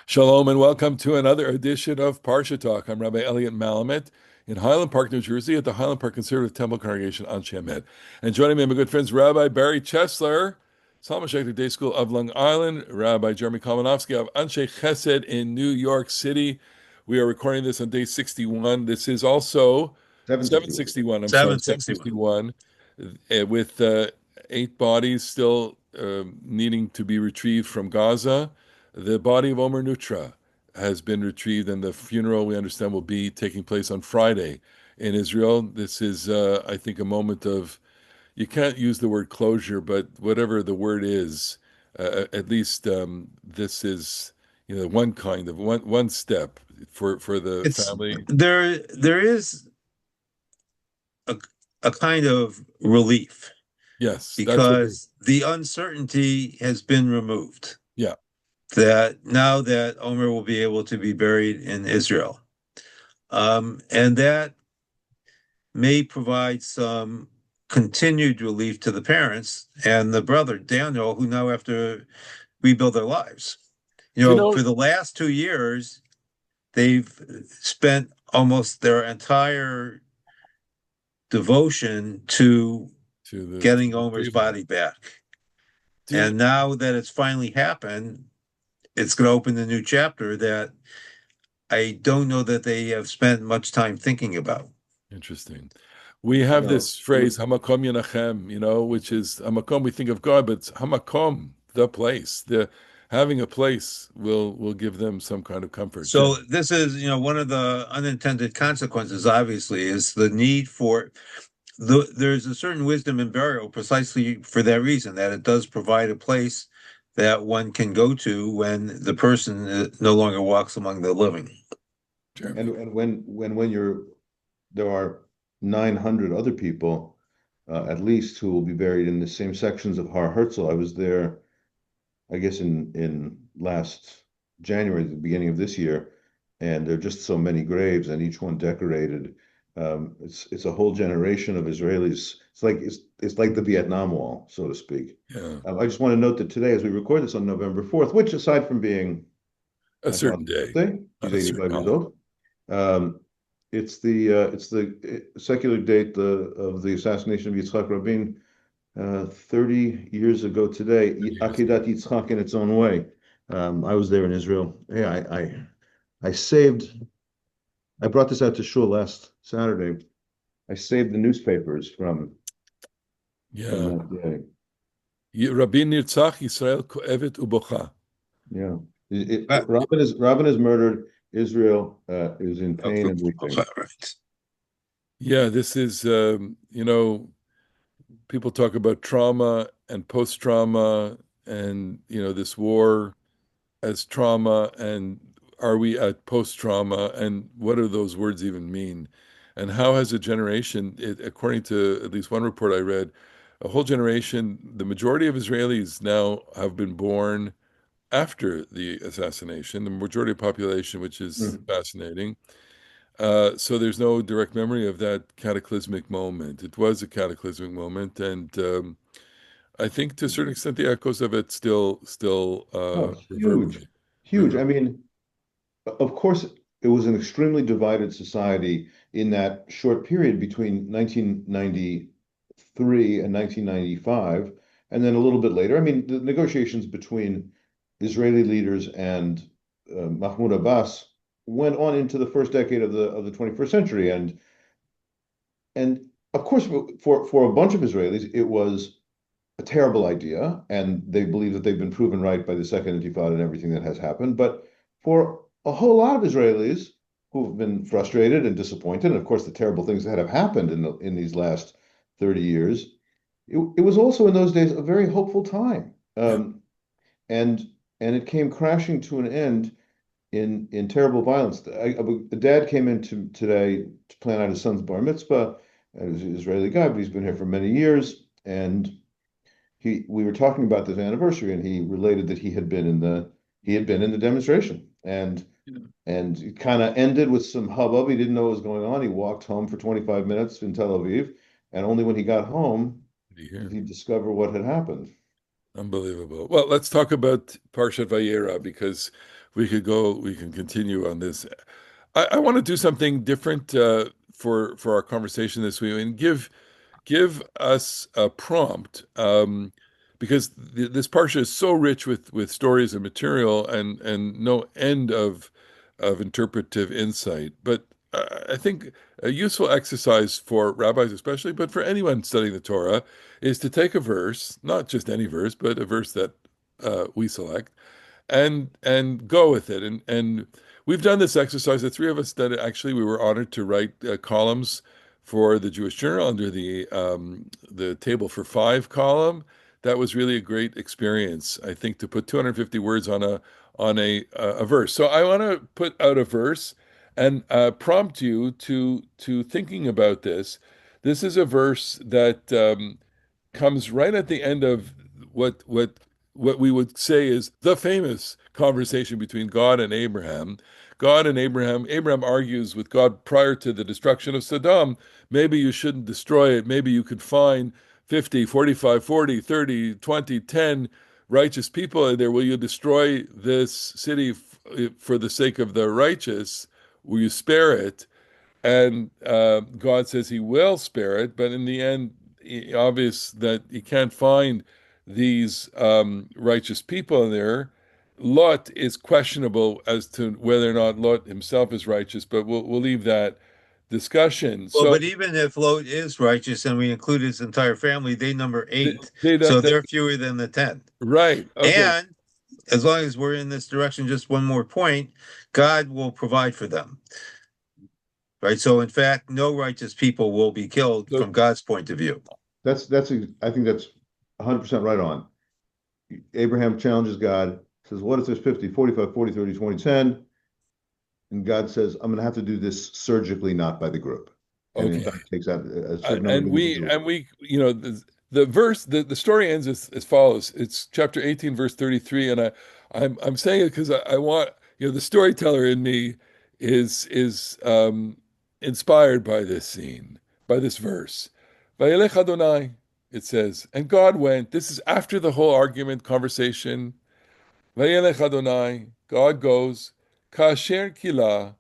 Shalom and welcome to another edition of Parsha Talk. I'm Rabbi Elliot Malamet in Highland Park, New Jersey, at the Highland Park Conservative Temple Congregation on Shemet. And joining me, my good friends, Rabbi Barry Chesler, Solomon Schechter Day School of Long Island, Rabbi Jeremy Kalmanovsky of Anshe Chesed in New York City. We are recording this on day 61. This is also 761. 761, I'm sorry, 761. 761, with eight bodies still needing to be retrieved from Gaza. The body of Omer Nutra has been retrieved, and the funeral, we understand, will be taking place on Friday in Israel. This is, I think, a moment of, you can't use the word closure, but whatever the word is, at least this is, one kind of one step for the It's family. there is a, a kind of relief Yes, that's what. because the uncertainty has been removed. Yeah, That now that Omer will be able to be buried in Israel. And that may provide some continued relief to the parents and the brother, Daniel, who now have to rebuild their lives. you know, For the last 2 years, they've spent almost their entire devotion to to getting the Omer's grieving. body back. Do you, And now that it's finally happened, it's going to open a new chapter that I don't know that they have spent much time thinking about. Interesting. We You have know, this phrase, Hamakom Yenachem, which is Hamakom, we think of God, but it's Hamakom, the place. The having a place will give them some kind of comfort. So this is, one of the unintended consequences, obviously, is the need for there's a certain wisdom in burial precisely for that reason, that it does provide a place that one can go to when the person no longer walks among the living. and Jeremy. and when there are 900 other people, at least, who will be buried in the same sections of Har Herzl. I was there, I guess, in last January, the beginning of this year, and there are just so many graves, and each one decorated. It's a whole generation of Israelis. It's like the Vietnam Wall, so to speak. Yeah, I just want to note that today, as we record this on November 4th, which, aside from being a my certain father's day, birthday, on he's a certain 85 years holiday. old. Um, it's the secular date of the assassination of Yitzhak Rabin, 30 years ago today. 30 years ago. Akedah Yitzhak in its own way. I was there in Israel. Yeah, I saved. I brought this out to shul last Saturday. I saved the newspapers from Yeah. that day. Rabbi Nirtzach, Yisrael Ko'evet Ubocha. Yeah, But, Robin is murdered. Israel is in pain okay, and weeping. right. Yeah, this is, people talk about trauma and post-trauma and, this war as trauma, and are we at post-trauma, and what do those words even mean? And how has a generation, according to at least one report I read, a whole generation, the majority of Israelis now have been born after the assassination, the majority of population, which is Mm. fascinating. So there's no direct memory of that cataclysmic moment. It was a cataclysmic moment, and I think to a certain extent the echoes of it still Oh, huge, reverberate. huge. I mean, of course, it was an extremely divided society in that short period between 1993 and 1995, and then a little bit later. I mean, the negotiations between Israeli leaders and Mahmoud Abbas went on into the first decade of the 21st century, and of course, for a bunch of Israelis, it was a terrible idea, and they believe that they've been proven right by the Second Intifada and everything that has happened. But for a whole lot of Israelis who've been frustrated and disappointed, and of course the terrible things that have happened in these last 30 years, it was also in those days a very hopeful time. Yeah. And it came crashing to an end in terrible violence. The dad came in today to plan out his son's bar mitzvah. He's an Israeli guy, but he's been here for many years, and we were talking about this anniversary, and he related that he had been in the demonstration, and Yeah. and it kind of ended with some hubbub. He didn't know what was going on. He walked home for 25 minutes in Tel Aviv, and only when he got home did Here. he discover what had happened. Unbelievable. Well, let's talk about Parashat Vayera, because we can continue on this. I want to do something different for our conversation this week and give us a prompt because this parsha is so rich with stories and material and no end of interpretive insight. But I think a useful exercise for rabbis especially, but for anyone studying the Torah, is to take a verse, not just any verse, but a verse that we select, and go with it. And we've done this exercise. The three of us did it. Actually, we were honored to write columns for the Jewish Journal under the Table for Five column. That was really a great experience. I think to put 250 words on a verse. So I want to put out a verse and prompt you to thinking about this. This is a verse that comes right at the end of what we would say is the famous conversation between God and Abraham. God and Abraham, Abraham argues with God prior to the destruction of Sodom, maybe you shouldn't destroy it. Maybe you could find 50, 45, 40, 30, 20, 10 righteous people in there. Will you destroy this city for the sake of the righteous? Will you spare it? And God says he will spare it, but in the end, obvious that he can't find these righteous people in there. Lot is questionable as to whether or not Lot himself is righteous, but we'll leave that discussion. Well, So but even if Lot is righteous and we include his entire family, they number they, eight. they So don't, they're fewer than the 10. right? Okay, And as long as we're in this direction, just one more point, God will provide for them. Right. So in fact, no righteous people will be killed so from God's point of view. That's I think that's 100% right on. Abraham challenges God, says, what if there's 50, 45, 40, 30, 20, 10? And God says, I'm going to have to do this surgically, not by the group. And in fact, okay. takes out a certain number of And we individuals. and we the verse the story ends as follows. It's chapter 18 verse 33, and I'm saying it because I want the storyteller in me is inspired by this scene, by this verse. Vayelech Adonai, it says, and God went. This is after the whole argument conversation. Vayelech Adonai, God goes, kasher kila,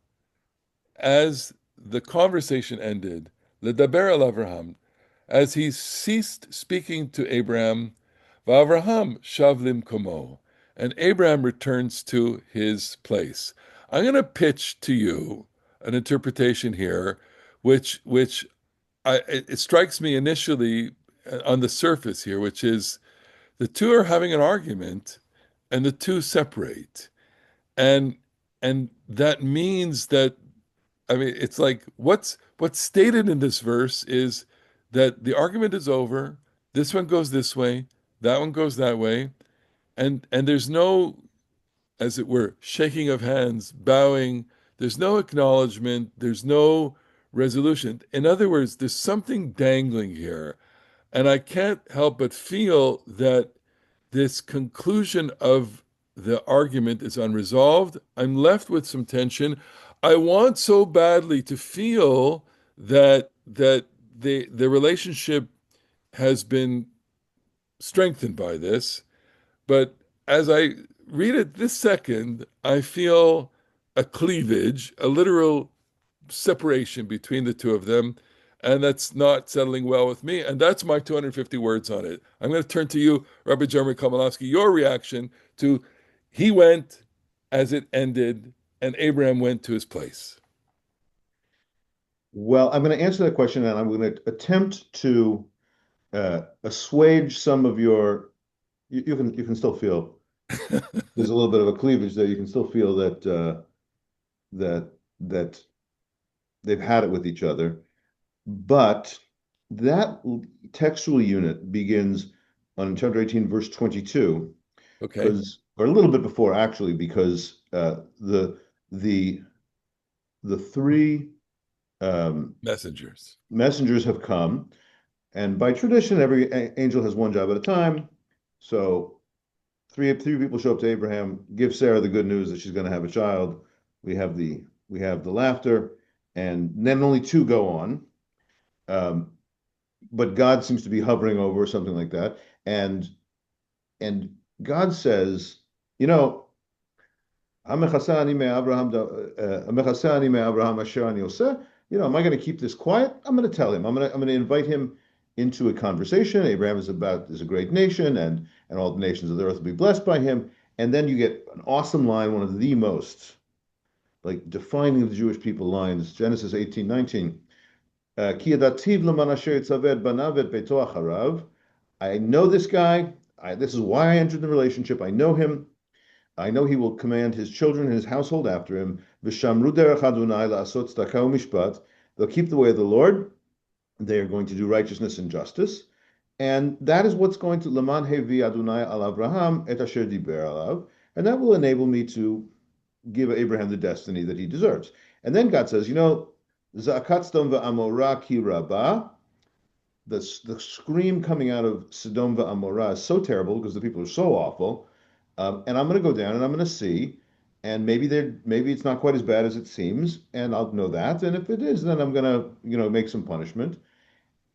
as the conversation ended, ledaber el Avraham, as he ceased speaking to Abraham, V'Avraham shavlim komo, and Abraham returns to his place. I'm going to pitch to you an interpretation here, which it strikes me initially on the surface here, which is the two are having an argument, and the two separate, and and that means that I mean, it's like what's stated in this verse is that the argument is over. This one goes this way, that one goes that way, and there's no, as it were, shaking of hands, bowing. There's no acknowledgement. There's no resolution. In other words, there's something dangling here, and I can't help but feel that this conclusion of the argument is unresolved. I'm left with some tension. I want so badly to feel that the relationship has been strengthened by this, but as I read it this second, I feel a cleavage, a literal separation between the two of them, and that's not settling well with me. And that's my 250 words on it. I'm going to turn to you, Rabbi Jeremy Komolowski, your reaction to he went as it ended, and Abraham went to his place. Well, I'm going to answer that question, and I'm going to attempt to assuage some of your. You can still feel there's a little bit of a cleavage there. You can still feel that that they've had it with each other, but that textual unit begins on chapter 18, verse 22, Okay. because or a little bit before actually, because the the three Messengers. messengers have come, and by tradition, every angel has one job at a time. So three people show up to Abraham, give Sarah the good news that she's going to have a child. We have the laughter, and then only two go on. Um, but God seems to be hovering over or something like that, and God says, you know, "Hamechasani me'Avraham hamechasani me'Avraham asher ani oseh." Am I going to keep this quiet? I'm going to tell him. I'm going to invite him into a conversation. Abraham is a great nation, and all the nations of the earth will be blessed by him. And then you get an awesome line, one of the most like defining the Jewish people lines, Genesis 18:19. Ki yadativ leman asher yitzaved banav et beito acharav. I know this guy. This is why I entered the relationship. I know him. I know he will command his children and his household after him. V'shamru derech Adonai la'asot tzedakah u'mishpat. They'll keep the way of the Lord. They are going to do righteousness and justice. And that is what's going to leman hevi Adonai al Abraham et asher diber alav. And that will enable me to give Abraham the destiny that he deserves. And then God says, Za'akat Sodom va'amorah ki rabah. The scream coming out of Sodom va'amorah is so terrible because the people are so awful. And I'm going to go down and I'm going to see, and maybe it's not quite as bad as it seems, and I'll know that. And if it is, then I'm going to make some punishment.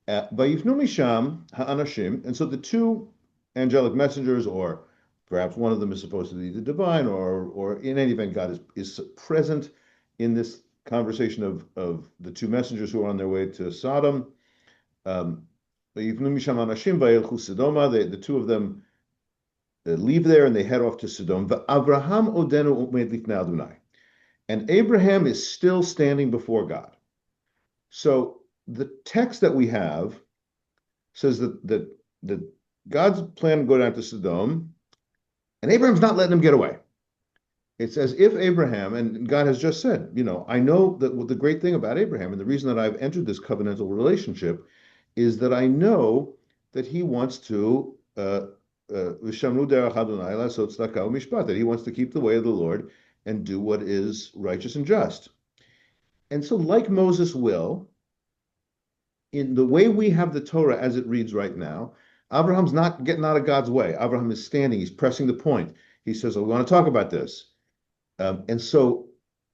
Vayifnu misham ha'anashim, and so the two angelic messengers, or perhaps one of them is supposed to be the divine, or in any event, God is present in this conversation of the two messengers who are on their way to Sodom. Vayifnu misham ha'anashim vayelchu Sodoma. The two of them leave there and they head off to Sodom. Abraham odenu umed lifnei Adonai, and Abraham is still standing before God. So the text that we have says that God's plan to go down to Sodom, and Abraham's not letting him get away. It's as if Abraham, and God has just said, I know that the great thing about Abraham, and the reason that I've entered this covenantal relationship, is that I know that he wants to that he wants to keep the way of the Lord and do what is righteous and just. And so, like Moses will, in the way we have the Torah as it reads right now, Abraham's not getting out of God's way. Abraham is standing, he's pressing the point. He says, we want to talk about this. And so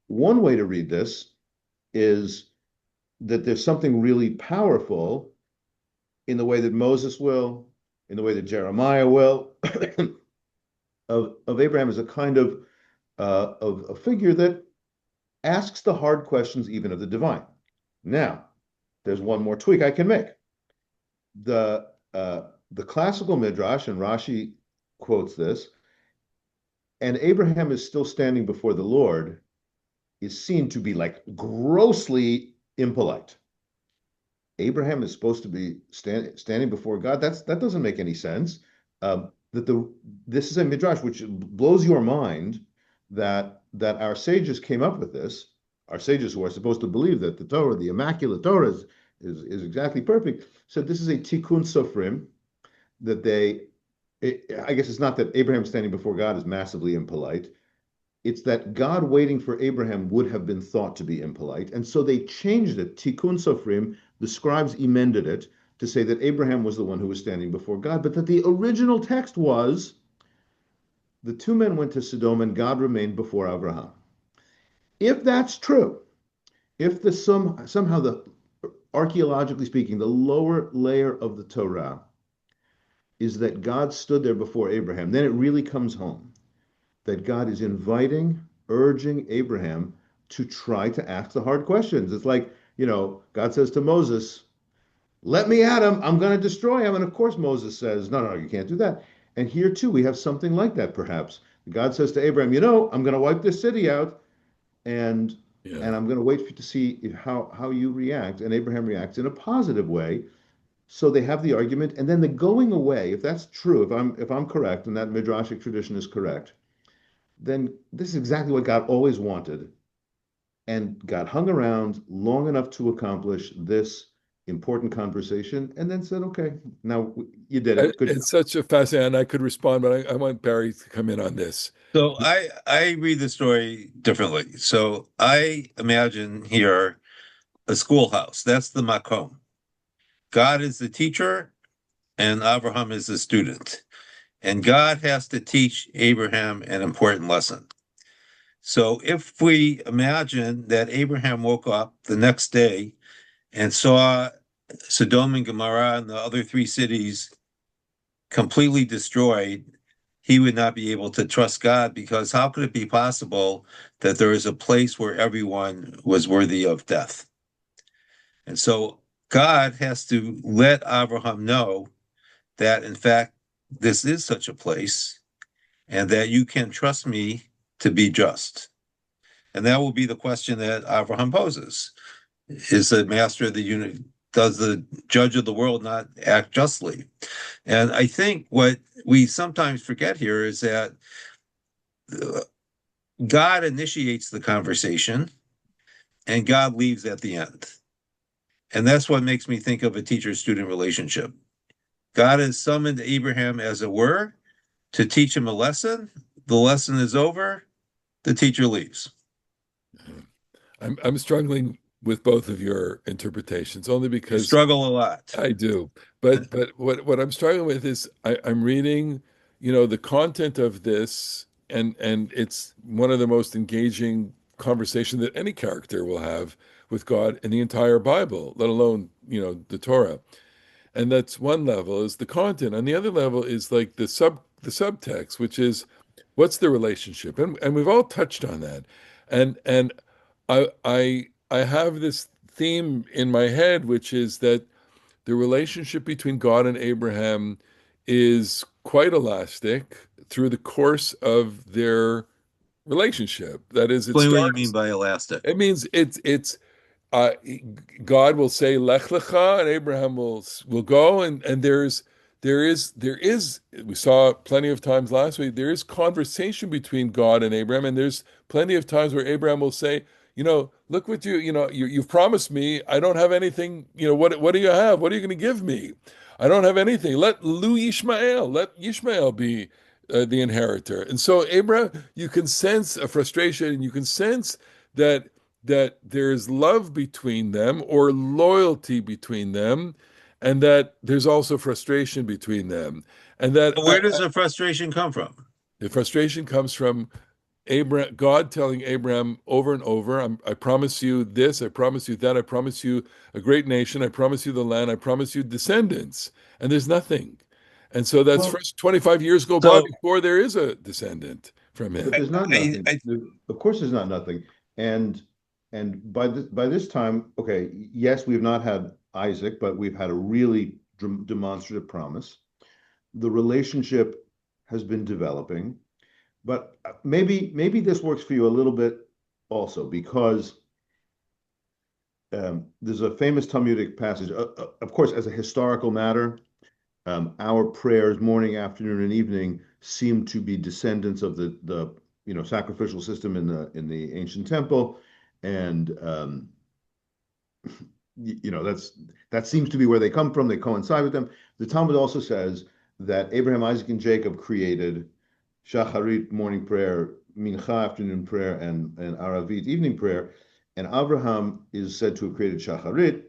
one way to read this is that there's something really powerful in the way that Moses will, in the way that Jeremiah will, of Abraham as a kind of a figure that asks the hard questions even of the divine. Now, there's one more tweak I can make. The classical midrash, and Rashi quotes this, and Abraham is still standing before the Lord, is seen to be like grossly impolite. Abraham is supposed to be standing before God. That doesn't make any sense. This is a midrash which blows your mind that our sages came up with this. Our sages who are supposed to believe that the Torah, the immaculate Torah, is exactly perfect. So this is a tikkun sofrim that I guess it's not that Abraham standing before God is massively impolite. It's that God waiting for Abraham would have been thought to be impolite. And so they changed it. Tikkun sofrim, the scribes amended it to say that Abraham was the one who was standing before God, but that the original text was the two men went to Sodom and God remained before Abraham. If that's true, if somehow archaeologically speaking, the lower layer of the Torah is that God stood there before Abraham, then it really comes home that God is urging Abraham to try to ask the hard questions. It's like, God says to Moses, let me at him, I'm going to destroy him. And of course, Moses says, no, you can't do that. And here too, we have something like that, perhaps. God says to Abraham, I'm going to wipe this city out, and I'm going to wait for you to see how you react. And Abraham reacts in a positive way. So they have the argument, and then the going away, if that's true, if I'm correct, and that midrashic tradition is correct, then this is exactly what God always wanted. And God hung around long enough to accomplish this important conversation, and then said, okay, now you did it. Good It's such a fascinating, I could respond, but I want Barry to come in on this. So I read the story differently. So I imagine here a schoolhouse. That's the makom. God is the teacher and Abraham is the student. And God has to teach Abraham an important lesson. So if we imagine that Abraham woke up the next day and saw Sodom and Gomorrah and the other three cities completely destroyed, he would not be able to trust God, because how could it be possible that there is a place where everyone was worthy of death? And so God has to let Abraham know that, in fact, this is such a place and that you can trust me to be just. And that will be the question that Abraham poses. Is the master of the unit, does the judge of the world not act justly? And I think what we sometimes forget here is that God initiates the conversation and God leaves at the end. And that's what makes me think of a teacher-student relationship. God has summoned Abraham, as it were, to teach him a lesson. The lesson is over. The teacher leaves. I'm struggling with both of your interpretations only You because struggle a lot. I do. But what I'm struggling with is I'm reading, the content of this, and it's one of the most engaging conversation that any character will have with God in the entire Bible, let alone, the Torah. And that's one level is the content. On the other level is like the subtext, which is what's the relationship? And we've all touched on that. And I have this theme in my head, which is that the relationship between God and Abraham is quite elastic through the course of their relationship. That is, it Explain what you mean starts. by elastic. It means it's uh, God will say Lech Lecha, and Abraham will go, and there is we saw plenty of times last week. There is conversation between God and Abraham, and there's plenty of times where Abraham will say, look what you've promised me. I don't have anything. What do you have? What are you going to give me? I don't have anything. Let Ishmael be the inheritor. And so Abraham, you can sense a frustration. You can sense that there's love between them or loyalty between them, and that there's also frustration between them, and that Where does the frustration come from? the frustration comes from Abraham, God telling Abraham over and over, I promise you this, I promise you that, I promise you a great nation, I promise you the land, I promise you descendants, and there's nothing. And so that's Well, first 25 years go by So before there is a descendant from but him. there's not nothing. I Of course, there's not nothing. And by this time, okay, yes, we've not had Isaac, but we've had a really demonstrative promise. The relationship has been developing, but maybe this works for you a little bit also because there's a famous Talmudic passage. Of course, as a historical matter, our prayers, morning, afternoon, and evening, seem to be descendants of the sacrificial system in the ancient temple, and that seems to be where they come from. They coincide with them. The Talmud also says that Abraham, Isaac, and Jacob created Shacharit, morning prayer, Mincha, afternoon prayer, and Aravit, evening prayer. And Abraham is said to have created Shacharit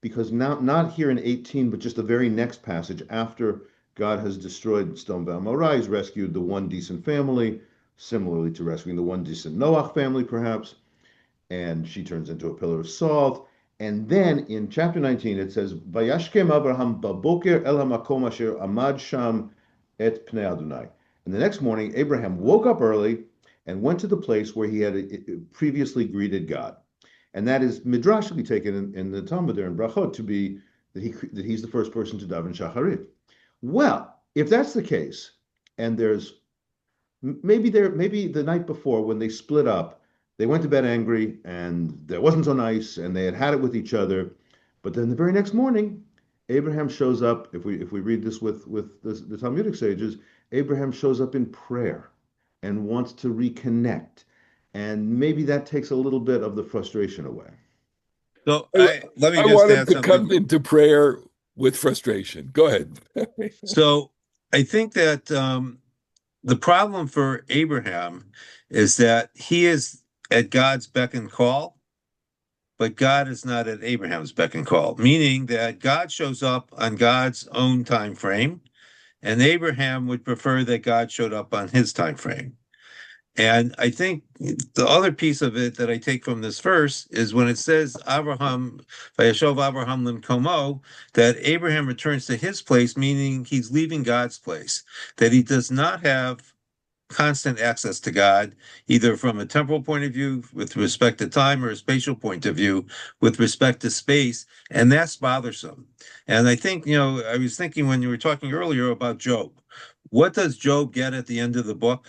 because now, not here in 18, but just the very next passage after God has destroyed Sodom and Gomorrah, he's rescued the one decent family, similarly to rescuing the one decent Noach family, perhaps, and she turns into a pillar of salt. And then in chapter 19, it says, Vayashkem Abraham baboker el hamakom asher amad sham et pnei Adonai. And the next morning, Abraham woke up early and went to the place where he had previously greeted God. And that is midrashically taken in the Talmud there in Brachot to be that he's the first person to daven shacharit. Well, if that's the case, and there's maybe the night before when they split up, they went to bed angry and that wasn't so nice, and they had it with each other. But then the very next morning, Abraham shows up. If we read this with the Talmudic sages, Abraham shows up in prayer and wants to reconnect, and maybe that takes a little bit of the frustration away. so I, I let me I just want him add to something. come into prayer with frustration. Go ahead. So I think that the problem for Abraham is that he is at God's beck and call, but God is not at Abraham's beck and call, meaning that God shows up on God's own time frame, and Abraham would prefer that God showed up on his time frame. And I think the other piece of it that I take from this verse is when it says Abraham, Vayashov Abraham Limkomo, that Abraham returns to his place, meaning he's leaving God's place, that he does not have constant access to God, either from a temporal point of view with respect to time or a spatial point of view with respect to space. And that's bothersome. And I think, I was thinking when you were talking earlier about Job, what does Job get at the end of the book?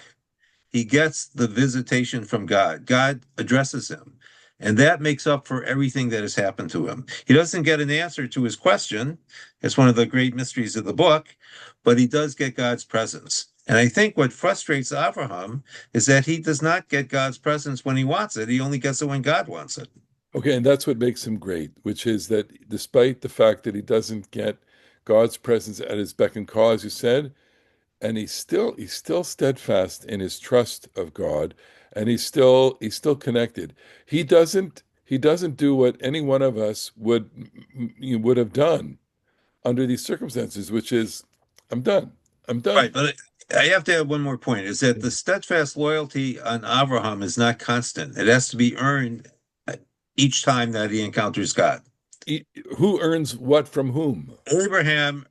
He gets the visitation from God. God addresses him. And that makes up for everything that has happened to him. He doesn't get an answer to his question. It's one of the great mysteries of the book, but he does get God's presence. And I think what frustrates Abraham is that he does not get God's presence when he wants it. He only gets it when God wants it. Okay, and that's what makes him great, which is that despite the fact that he doesn't get God's presence at his beck and call, as you said, and he's still steadfast in his trust of God, and he's still connected. He doesn't do what any one of us would have done under these circumstances, which is, I'm done. I'm Right, done. but I have to add one more point, is that the steadfast loyalty on Abraham is not constant. It has to be earned each time that he encounters God. Who earns what from whom? Abraham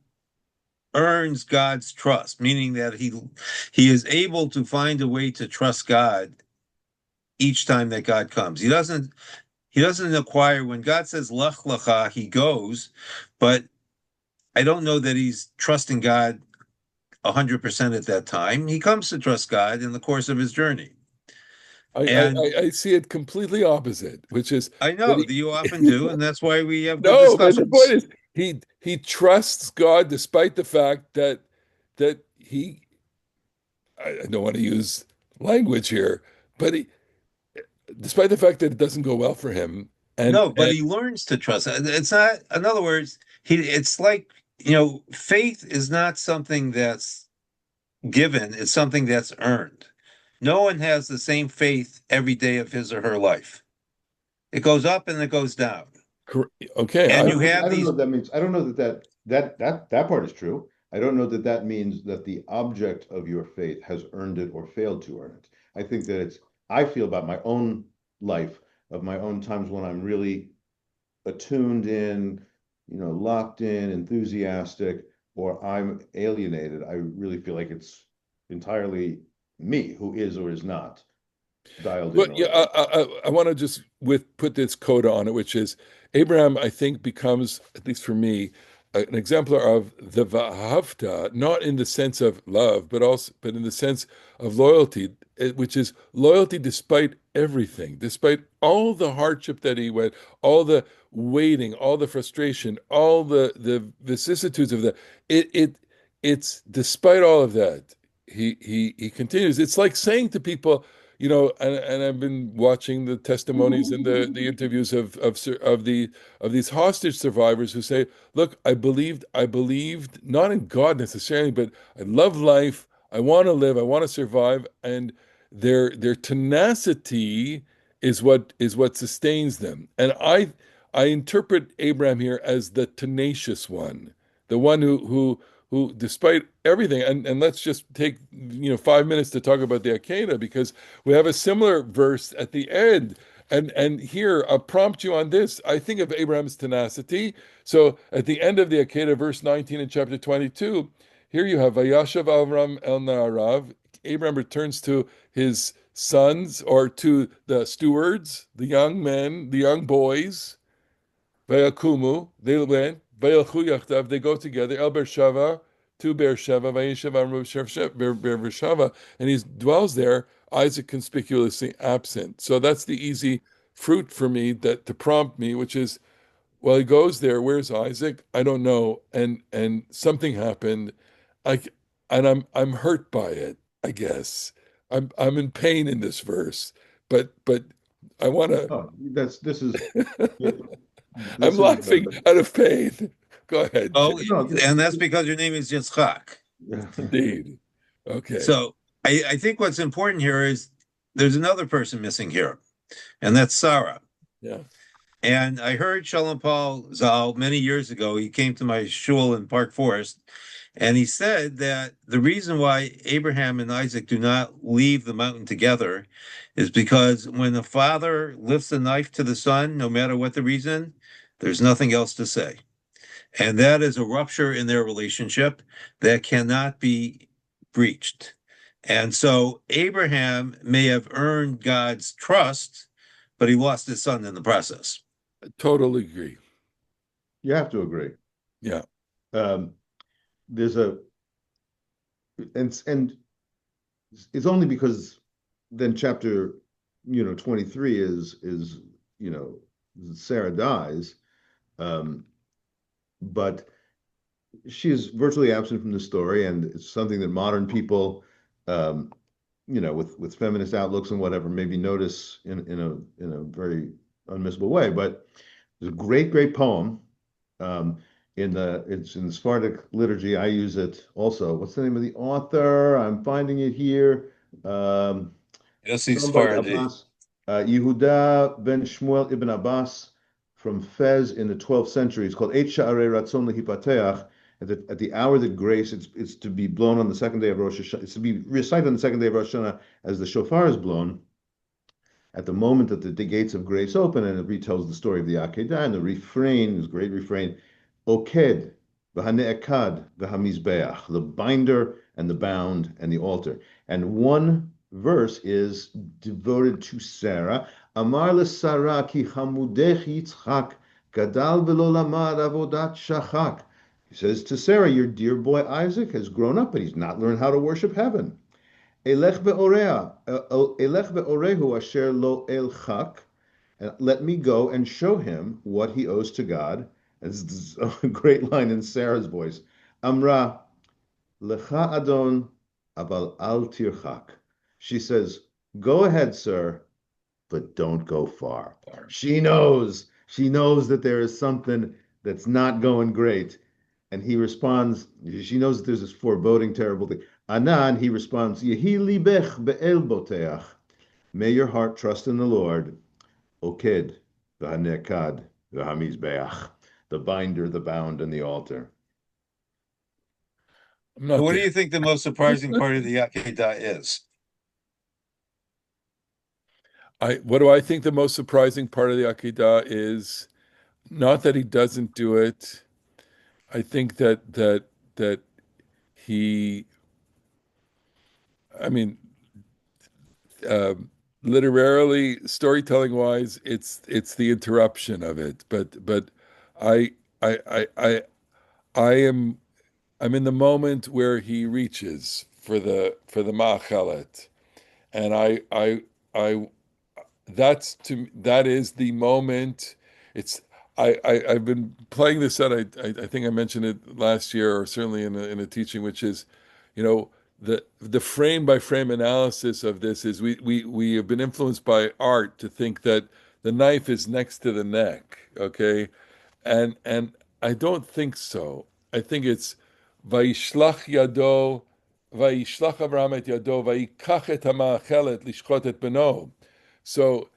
earns God's trust, meaning that he is able to find a way to trust God each time that God comes. He doesn't acquire when God says lech lecha, he goes, but I don't know that he's trusting God 100% at that time. He comes to trust God in the course of his journey. I, I, And I I see it completely opposite, which is I that know he, that you often do, and that's why we have good no, but the point discussions. is he trusts God despite the fact that I don't want to use language here, but despite the fact that it doesn't go well for him, and No, but he learns to trust. It's not, in other words, it's like, faith is not something that's given, it's something that's earned. No one has the same faith every day of his or her life. It goes up and it goes down. okay, And I you I have don't know these, if that means, I don't know that part is true. I don't know that that means that the object of your faith has earned it or failed to earn it. I think that I feel about my own life, of my own times when I'm really attuned in, locked in, enthusiastic, or I'm alienated. I really feel like it's entirely me who is or is not dialed in But or yeah, whatever. I want to just put this coda on it, which is Abraham. I think becomes, at least for me, an exemplar of the vahavta, not in the sense of love, but in the sense of loyalty, which is loyalty despite everything, despite all the hardship that he went, all the waiting, all the frustration, all the vicissitudes of that. It's despite all of that, he continues. It's like saying to people, and I've been watching the testimonies and the interviews of these hostage survivors who say, "Look, I believed not in God necessarily, but I love life. I want to live. I want to survive." And their tenacity is what sustains them. And I interpret Abraham here as the tenacious one, the one who despite everything, and let's just take 5 minutes to talk about the Akedah, because we have a similar verse at the end. And here I'll prompt you on this. I think of Abraham's tenacity. So at the end of the Akedah, verse 19 in chapter 22, here you have Vayashav Avram el Naarav. Abraham returns to his sons, or to the stewards, the young men, the young boys. Vayakumu, they went. Vayalchu yachdav, they go together. El Beer Sheva, to Beer Sheva. Vayishav Amru Beer Sheva, and he dwells there. Isaac conspicuously absent. So that's the easy fruit for me, that to prompt me, which is, well, he goes there. Where's Isaac? I don't know. And something happened. I and I'm hurt by it, I guess. I'm in pain in this verse, but I want to. Oh, this is I'm this is laughing out of pain. Go ahead, oh, Jim. no and that's because your name is Yitzchak. Indeed. Okay. So I think what's important here is there's another person missing here, and that's Sarah. Yeah. And I heard Shalom Paul Zal many years ago. He came to my shul in Park Forest, And he said that the reason why Abraham and Isaac do not leave the mountain together is because when the father lifts a knife to the son, no matter what the reason, there's nothing else to say. And that is a rupture in their relationship that cannot be breached. And so Abraham may have earned God's trust, but he lost his son in the process. Totally agree. You have to agree. Yeah. Um, there's a and it's only because then chapter 23 is Sarah dies, but she is virtually absent from the story, and it's something that modern people, um, with feminist outlooks and whatever, maybe notice in a very unmissable way. But there's a great poem. Um, it's in the Sephardic liturgy. I use it also. What's the name of the author? I'm finding it here. Um, Yes, he's Shalom Beit Sephardi. Abbas, Yehuda ben Shmuel ibn Abbas from Fez in the 12th century. It's called Eight Sha'arei Ratzon Lehipateach. At the hour that grace, it's to be blown on the second day of Rosh Hashanah. It's to be recited on the second day of Rosh Hashanah as the shofar is blown at the moment that the gates of grace open, and it retells the story of the Akedah, and the refrain is great refrain, Oked, v'hane'ekad, v'hamizbeach, the binder and the bound and the altar. And one verse is devoted to Sarah. Amar Sarah ki chamudech Yitzchak, gadal v'lo lamad avodat shachak. He says to Sarah, your dear boy Isaac has grown up, but he's not learned how to worship heaven. Elech ve'orehu asher lo el chak. Let me go and show him what he owes to God. This is a great line in Sarah's voice. Amra lecha adon aval al tirchak. She says, "Go ahead, sir, but don't go far." She knows that there is something that's not going great. And he responds, she knows that there's this foreboding, terrible thing. Anan, he responds, Yehi libech be'el boteach. May your heart trust in the Lord. Oked, v'hanekad, v'hamizbeach. The binder, the bound, and the altar. I'm So not what do there. you think the most surprising part of the Akedah is? What do I think the most surprising part of the Akedah is? Not that he doesn't do it. I think that he, I mean, literarily, storytelling wise, it's the interruption of it. But I I I I I am I'm in the moment where he reaches for the ma'achelet, and I that is the moment. It's I've been playing this out. I think I mentioned it last year, or certainly in a teaching, which is, you know, the frame by frame analysis of this is we have been influenced by art to think that the knife is next to the neck, okay, and I don't think so. I think it's Vayishlach yado, Vayishlach Avraham et yado, Vayikach et hama'achelet lishchot et beno. So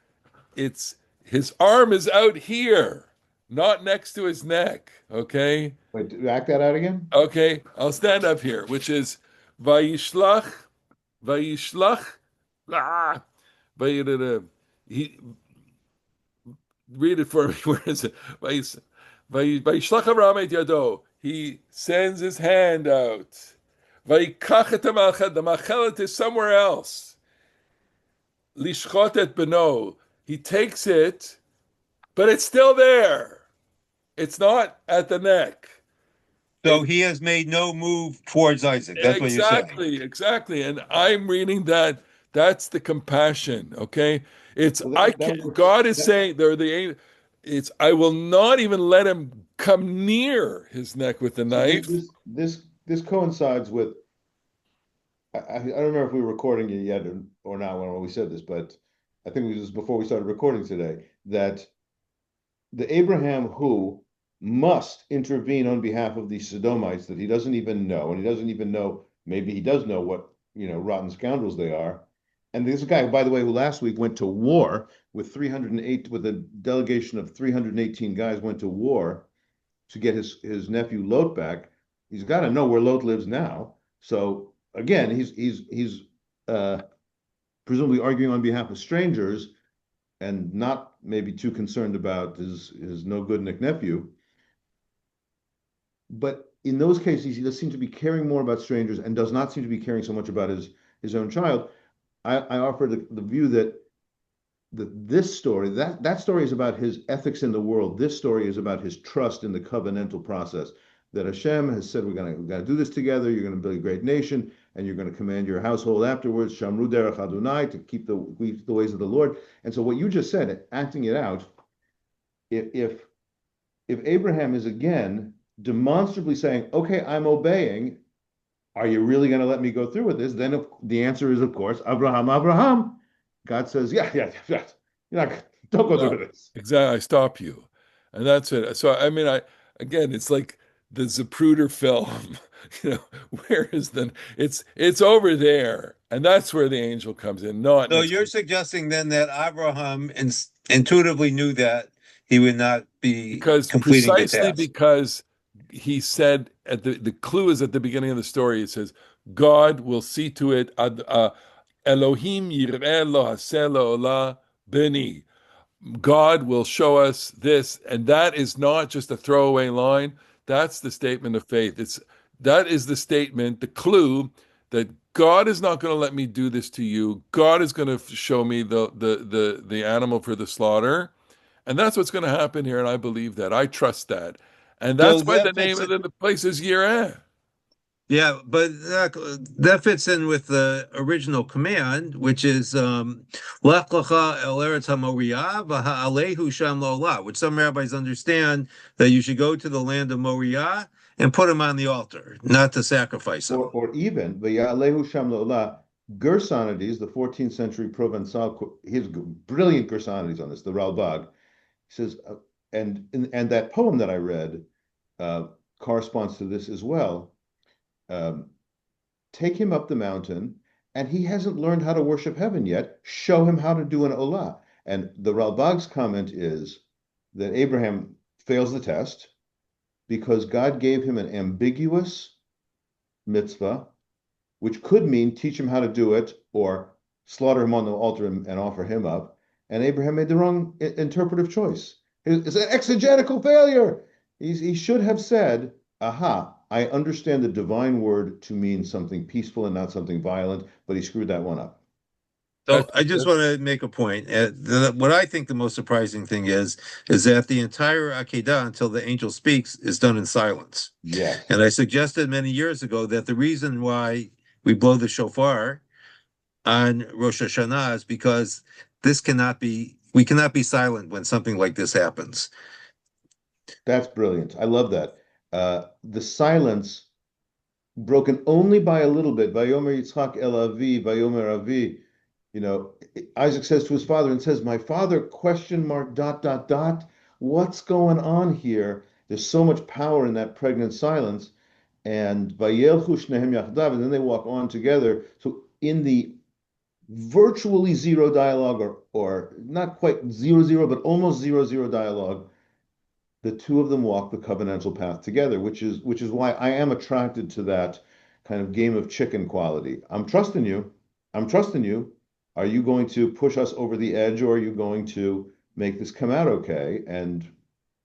it's his arm is out here, not next to his neck. Okay, Wait, act that out again? okay. I'll stand up here, which is Vayishlach, Vayishlach. Ah, he read it for me. Where is it? Vayishlach Avraham et yado. He sends his hand out. Vayikach et hama'achelet. The machelet is somewhere else. Lishchot et beno. He takes it, but it's still there. It's not at the neck. So It, he has made no move towards Isaac. That's what you're saying. exactly. And I'm reading that's the compassion. Okay, it's Well, I that can works. God is saying there the it's I will not even let him come near his neck with the So knife. this coincides with. I don't remember if we were recording it yet or not when we said this, but I think it was before we started recording today that the Abraham who must intervene on behalf of these Sodomites that he doesn't even know, and he doesn't even know, maybe he does know what, rotten scoundrels they are. And this guy, by the way, who last week went to war with 308, with a delegation of 318 guys, went to war to get his nephew Lot back. He's got to know where Lot lives now. So again, he's presumably arguing on behalf of strangers and not maybe too concerned about his no good Nick nephew. But in those cases, he does seem to be caring more about strangers and does not seem to be caring so much about his own child. I offer the view that this story, that story is about his ethics in the world. This story is about his trust in the covenantal process. That Hashem has said, we're gonna do this together. You're gonna build a great nation, and you're gonna command your household afterwards. Shamru derech Adonai, to keep the ways of the Lord. And so, what you just said, acting it out, if if Abraham is again demonstrably saying, "Okay, I'm obeying," are you really going to let me go through with this? Then the answer is, of course, Abraham, Abraham. God says, yeah, yeah, yeah. You're not, don't go through No, with this. exactly. I stop you, and that's it. So I mean, I again, it's like the Zapruder film. You know, where is the? It's over there, and that's where the angel comes in, not So next. you're suggesting then that Abraham intuitively knew that he would not be Because completing the precisely task. because he said at the clue is at the beginning of the story. It says God will see to it. Elohim yireh lo haseh olah beni. God will show us this, and that is not just a throwaway line. That's the statement of faith. That is the statement, the clue that God is not going to let me do this to you. God is going to show me the animal for the slaughter, and that's what's going to happen here. And I believe that. I trust that, and So that's why the that name fits of it. the place is Yireh. Yeah, but that fits in with the original command, which is Lech lecha el eretz haMoriah v'ha'alehu sham lo'olah, which some rabbis understand that you should go to the land of Moriah and put him on the altar, not to sacrifice him. Or even V'ya'alehu Sham Lo'olah, Gersonides, the 14th century Provençal, his brilliant Gersonides on this, the Ralbag, says, and that poem that I read uh, corresponds to this as well. Um, Take him up the mountain, and he hasn't learned how to worship heaven yet. Show him how to do an olah. And the Ralbag's comment is that Abraham fails the test because God gave him an ambiguous mitzvah, which could mean teach him how to do it or slaughter him on the altar and offer him up. And Abraham made the wrong interpretive choice. It's an exegetical failure. He should have said, aha, I understand the divine word to mean something peaceful and not something violent, but he screwed that one up. So That's I just want to make a point. What I think the most surprising thing is that the entire Akedah, until the angel speaks, is done in silence. Yes, And I suggested many years ago that the reason why we blow the shofar on Rosh Hashanah is because we cannot be silent when something like this happens. that's brilliant. I love that. The silence broken only by a little bit. Vayomer Yitzchak el Avi, Vayomer Avi. You know, Isaac says to his father and says, "My father, question mark, dot, dot, dot. What's going on here?" There's so much power in that pregnant silence. And Vayelchu Shnehem Yachdav, and then they walk on together. So in the virtually zero dialogue, or not quite zero zero, but almost zero zero dialogue, the two of them walk the covenantal path together, which is why I am attracted to that kind of game of chicken quality. I'm trusting you. I'm trusting you. Are you going to push us over the edge, or are you going to make this come out okay? And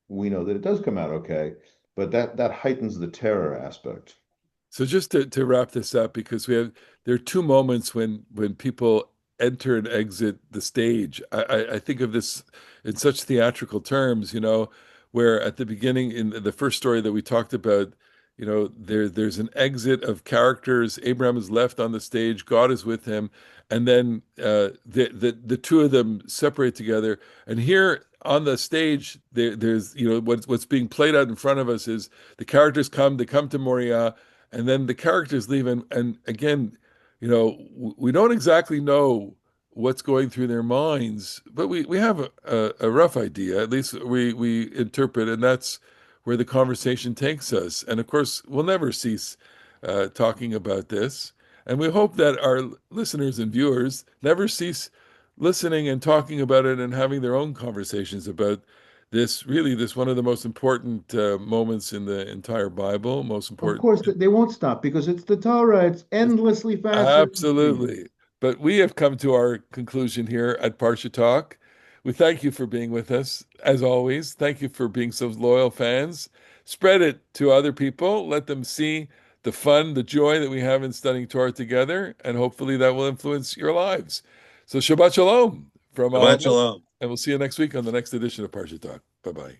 we know that it does come out okay, but that heightens the terror aspect. So just to wrap this up, because there are two moments when people enter and exit the stage. I think of this in such theatrical terms, where at the beginning in the first story that we talked about, there's an exit of characters. Abraham is left on the stage, God is with him, and then the two of them separate together. And here on the stage, there's what's being played out in front of us is the characters they come to Moriah, and then the characters leave, and again, we don't exactly know what's going through their minds, but we have a rough idea. At least we interpret, and that's where the conversation takes us. And of course, we'll never cease talking about this. And we hope that our listeners and viewers never cease listening and talking about it and having their own conversations about this one of the most important moments in the entire Bible, most Of important. course, they won't stop because it's the Torah. It's endlessly fascinating. Absolutely. But we have come to our conclusion here at Parsha Talk. We thank you for being with us, as always. Thank you for being so loyal fans. Spread it to other people. Let them see the fun, the joy that we have in studying Torah together, and hopefully that will influence your lives. So Shabbat Shalom from all Shabbat of us, shalom. and we'll see you next week on the next edition of Parsha Talk. Bye-bye.